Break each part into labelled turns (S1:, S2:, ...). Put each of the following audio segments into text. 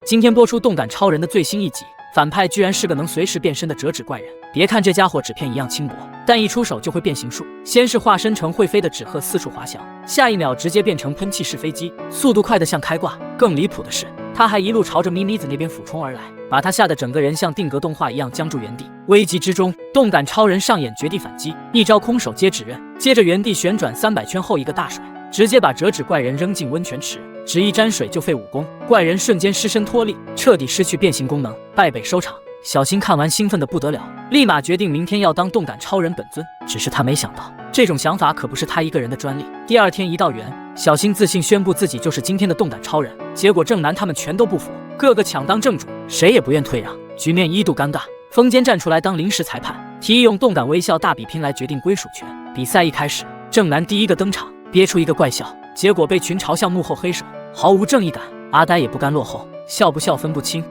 S1: 今天播出动感超人的最新一集，反派居然是个能随时变身的折纸怪人。别看这家伙纸片一样轻薄，但一出手就会变形术。先是化身成会飞的纸鹤四处滑翔，下一秒直接变成喷气式飞机，速度快得像开挂。更离谱的是，他还一路朝着咪咪子那边俯冲而来，把他吓得整个人像定格动画一样僵住原地。危急之中，动感超人上演绝地反击，一招空手接指刃，接着原地旋转300圈后一个大甩，直接把折纸怪人扔进温泉池，只一沾水就废武功，怪人瞬间失身脱力，彻底失去变形功能，败北收场。小新看完兴奋得不得了，立马决定明天要当动感超人本尊。只是他没想到，这种想法可不是他一个人的专利。第二天一到园，小新自信宣布自己就是今天的动感超人，结果正南他们全都不服，个个抢当正主，谁也不愿退让，局面一度尴尬。风间站出来当临时裁判，提议用动感微笑大比拼来决定归属权。比赛一开始，正南第一个登场，憋出一个怪笑，结果被群嘲笑幕后黑手，毫无正义感。阿呆也不甘落后，笑不笑分不清，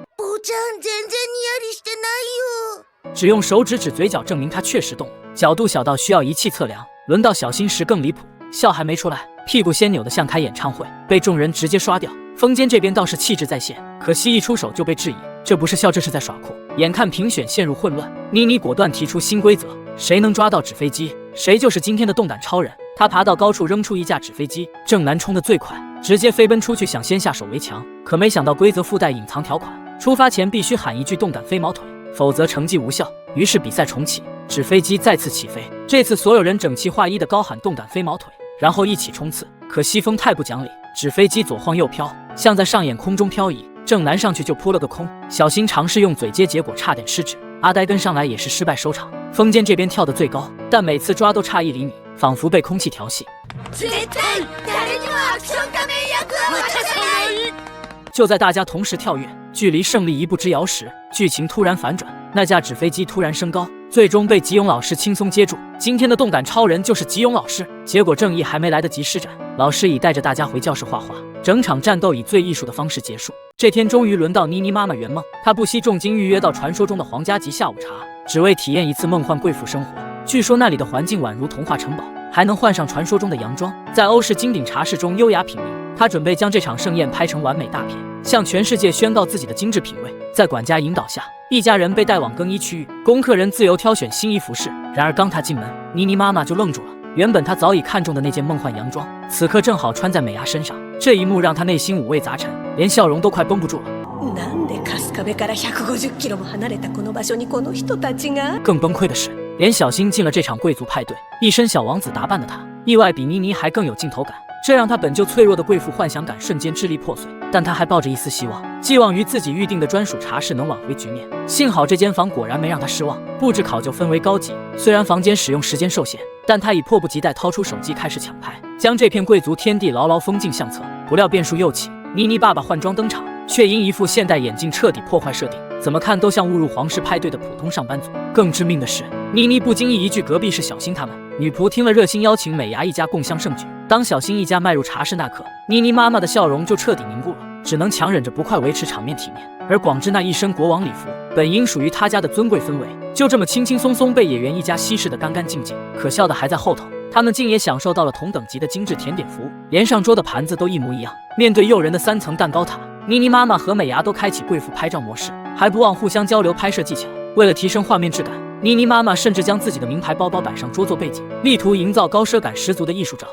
S1: 只用手指指嘴角证明他确实动了，角度小到需要仪器测量。轮到小新时更离谱，笑还没出来，屁股先扭得像开演唱会，被众人直接刷掉。风间这边倒是气质在线，可惜一出手就被质疑，这不是笑，这是在耍酷。眼看评选陷入混乱，妮妮果断提出新规则，谁能抓到纸飞机，谁就是今天的动感超人。他爬到高处扔出一架纸飞机，正南冲得最快，直接飞奔出去想先下手为强，可没想到规则附带隐藏条款，出发前必须喊一句动感飞毛腿，否则成绩无效。于是比赛重启，纸飞机再次起飞，这次所有人整齐划一的高喊动感飞毛腿，然后一起冲刺。可西风太不讲理，纸飞机左晃右飘，像在上演空中漂移。正南上去就扑了个空，小新尝试用嘴接，结果差点失职。阿呆跟上来也是失败收场。风间这边跳得最高，但每次抓都差1厘米，仿佛被空气调戏。就在大家同时跳跃，距离胜利一步之遥时，剧情突然反转，那架纸飞机突然升高，最终被吉永老师轻松接住。今天的动感超人就是吉永老师。结果正义还没来得及施展，老师已带着大家回教室画画，整场战斗以最艺术的方式结束。这天终于轮到妮妮妈妈圆梦，她不惜重金预约到传说中的皇家级下午茶，只为体验一次梦幻贵妇生活。据说那里的环境宛如童话城堡，还能换上传说中的洋装，在欧式金鼎茶室中优雅品茗。她准备将这场盛宴拍成完美大片，向全世界宣告自己的精致品味。在管家引导下，一家人被带往更衣区域，供客人自由挑选新衣服饰。然而刚踏进门，妮妮妈妈就愣住了。原本她早已看中的那件梦幻洋装，此刻正好穿在美伢身上。这一幕让她内心五味杂陈，连笑容都快绷不住了。更崩溃的是，连小新进了这场贵族派对，一身小王子打扮的她，意外比妮妮还更有镜头感，这让她本就脆弱的贵妇幻想感瞬间支离破碎。但她还抱着一丝希望，寄望于自己预定的专属茶室能挽回局面。幸好这间房果然没让她失望，布置考究分为高级，虽然房间使用时间受限，但她已迫不及待掏出手机开始抢拍，将这片贵族天地牢牢封进相册。不料变数又起，妮妮爸爸换装登场，却因一副现代眼镜彻底破坏设定，怎么看都像误入皇室派对的普通上班族。更致命的是，妮妮不经意一句隔壁是小新他们，女仆听了热心邀请美伢一家共襄盛举。当小新一家迈入茶室那刻，妮妮妈妈的笑容就彻底凝固了，只能强忍着不快维持场面体面。而广志那一身国王礼服，本应属于他家的尊贵氛围，就这么轻轻松松被野原一家稀释得干干净净。可笑的还在后头，他们竟也享受到了同等级的精致甜点服务，连上桌的盘子都一模一样。面对诱人的3层蛋糕塔，妮妮妈妈和美伢都开启贵妇拍照模式，还不忘互相交流拍摄技巧。为了提升画面质感，妮妮妈妈甚至将自己的名牌包包摆上桌做背景，力图营造高奢感十足的艺术照。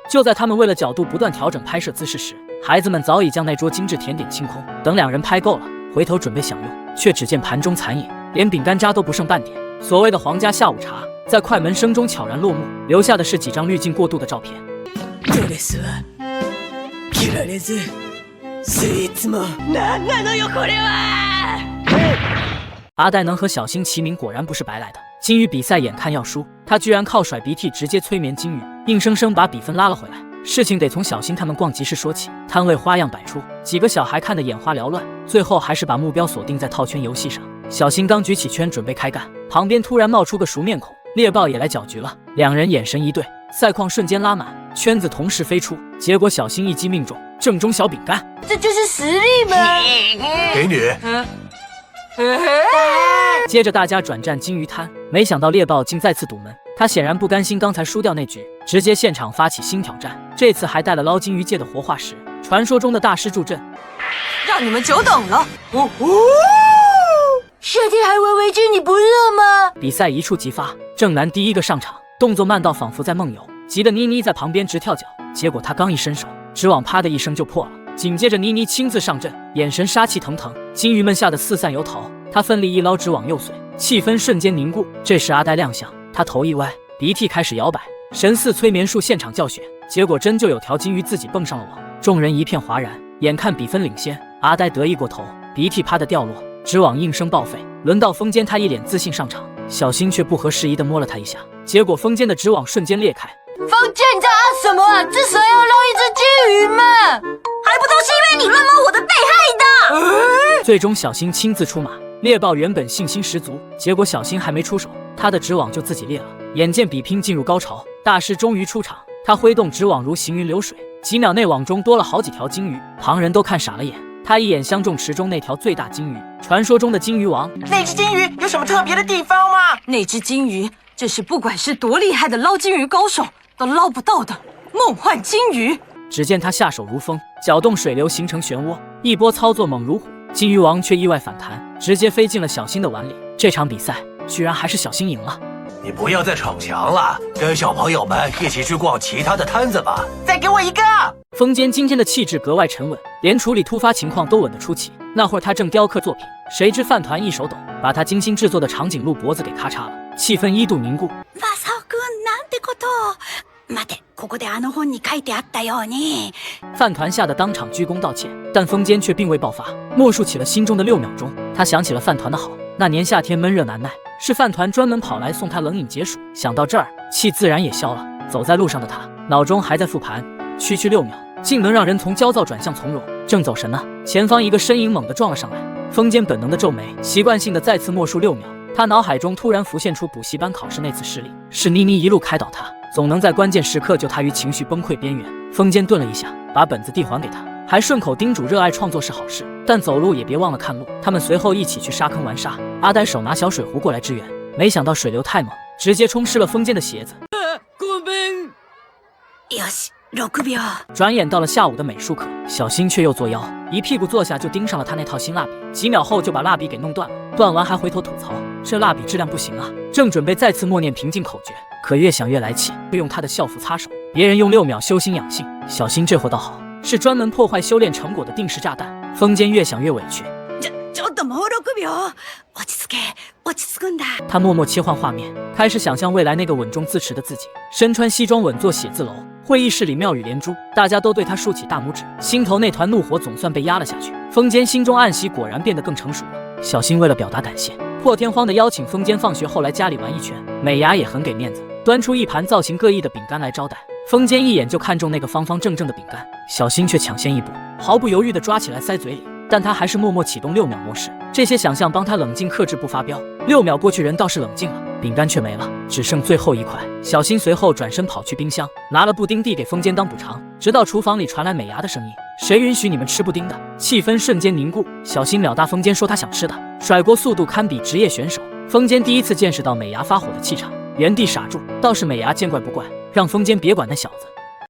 S1: 就在他们为了角度不断调整拍摄姿势时，孩子们早已将那桌精致甜点清空。等两人拍够了，回头准备享用，却只见盘中残影，连饼干渣都不剩半点。所谓的皇家下午茶，在快门声中悄然落幕，留下的是几张滤镜过度的照片。阿呆能和小新齐名，果然不是白来的。金鱼比赛眼看要输，他居然靠甩鼻涕直接催眠金鱼，硬生生把比分拉了回来。事情得从小新他们逛集市说起，摊位花样百出，几个小孩看得眼花缭乱，最后还是把目标锁定在套圈游戏上。小新刚举起圈准备开干，旁边突然冒出个熟面孔，猎豹也来搅局了。两人眼神一对，赛况瞬间拉满，圈子同时飞出，结果小新一击命中，正中小饼干。
S2: 这就是实力吗？
S3: 给你。
S1: 接着大家转战金鱼滩，没想到猎豹竟再次堵门，他显然不甘心刚才输掉那局，直接现场发起新挑战，这次还带了捞金鱼界的活化石，传说中的大师助阵。
S3: 让你们久等了。
S2: 夏天还围围巾，你不热吗？
S1: 比赛一触即发，正南第一个上场，动作慢到仿佛在梦游，急得妮妮在旁边直跳脚。结果他刚一伸手，纸网啪的一声就破了。紧接着妮妮亲自上阵，眼神杀气腾腾，金鱼们吓得四散游逃。他奋力一捞纸网又碎，气氛瞬间凝固。这时阿呆亮相，他头一歪，鼻涕开始摇摆，神似催眠术现场教学。结果真就有条金鱼自己蹦上了网，众人一片哗然。眼看比分领先，阿呆得意过头，鼻涕啪的掉落，纸网应声报废。轮到风间，他一脸自信上场，小新却不合时宜的摸了他一下，结果风间的纸网瞬间裂开。
S2: 风间，你在啊什么啊？至少要捞一只金鱼嘛！
S3: 还不都是因为你乱摸我的背害的！
S1: 最终小新亲自出马，猎豹原本信心十足，结果小新还没出手，他的纸网就自己裂了。眼见比拼进入高潮，大师终于出场，他挥动纸网如行云流水，几秒内网中多了好几条金鱼，旁人都看傻了眼。他一眼相中池中那条最大金鱼，传说中的金鱼王。
S4: 那只金鱼有什么特别的地方吗？
S3: 那只金鱼，这是不管是多厉害的捞金鱼高手都捞不到的梦幻金鱼。
S1: 只见他下手如风，搅动水流形成漩涡，一波操作猛如虎，金鱼王却意外反弹，直接飞进了小新的碗里。这场比赛居然还是小新赢了。
S5: 你不要再逞强了，跟小朋友们一起去逛其他的摊子吧。
S4: 再给我一个！
S1: 风间今天的气质格外沉稳，连处理突发情况都稳得出奇。那会儿他正雕刻作品，谁知饭团一手抖，把他精心制作的长颈鹿脖子给咔嚓了，气氛一度凝固。饭团吓得当场鞠躬道歉，但风间却并未爆发，默数起了心中的6秒钟。他想起了饭团的好，那年夏天闷热难耐，是饭团专门跑来送他冷饮解暑。想到这儿，气自然也消了。走在路上的他，脑中还在复盘，区区6秒，竟能让人从焦躁转向从容。正走神呢，前方一个身影猛地撞了上来，风间本能的皱眉，习惯性的再次默数6秒。他脑海中突然浮现出补习班考试那次失利，是妮妮一路开导他，总能在关键时刻救他于情绪崩溃边缘。风间顿了一下，把本子递还给他，还顺口叮嘱热爱创作是好事，但走路也别忘了看路。他们随后一起去沙坑玩沙，阿呆手拿小水壶过来支援，没想到水流太猛，直接冲湿了风间的鞋子。
S3: 6秒。
S1: 转眼到了下午的美术课，小新却又作妖，一屁股坐下就盯上了他那套新蜡笔，几秒后就把蜡笔给弄断了，断完还回头吐槽这蜡笔质量不行啊。正准备再次默念平静口诀，可越想越来气，就用他的校服擦手。别人用6秒修心养性，小新这货倒好，是专门破坏修炼成果的定时炸弹。风间越想越委屈，他默默切换画面，开始想象未来那个稳重自持的自己，身穿西装稳坐写字楼，会议室里妙语连珠，大家都对他竖起大拇指，心头那团怒火总算被压了下去。风间心中暗喜，果然变得更成熟了。小新为了表达感谢，破天荒的邀请风间放学后来家里玩一圈，美伢也很给面子，端出一盘造型各异的饼干来招待。风间一眼就看中那个方方正正的饼干，小新却抢先一步，毫不犹豫地抓起来塞嘴里，但他还是默默启动6秒模式。这些想象帮他冷静克制不发飙。6秒过去，人倒是冷静了，饼干却没了，只剩最后一块。小新随后转身跑去冰箱，拿了布丁递给风间当补偿，直到厨房里传来美伢的声音：“谁允许你们吃布丁的？”气氛瞬间凝固。小新秒答风间说他想吃的，甩锅速度堪比职业选手。风间第一次见识到美伢发火的气场，原地傻住。倒是美伢见怪不怪，让风间别管那小子，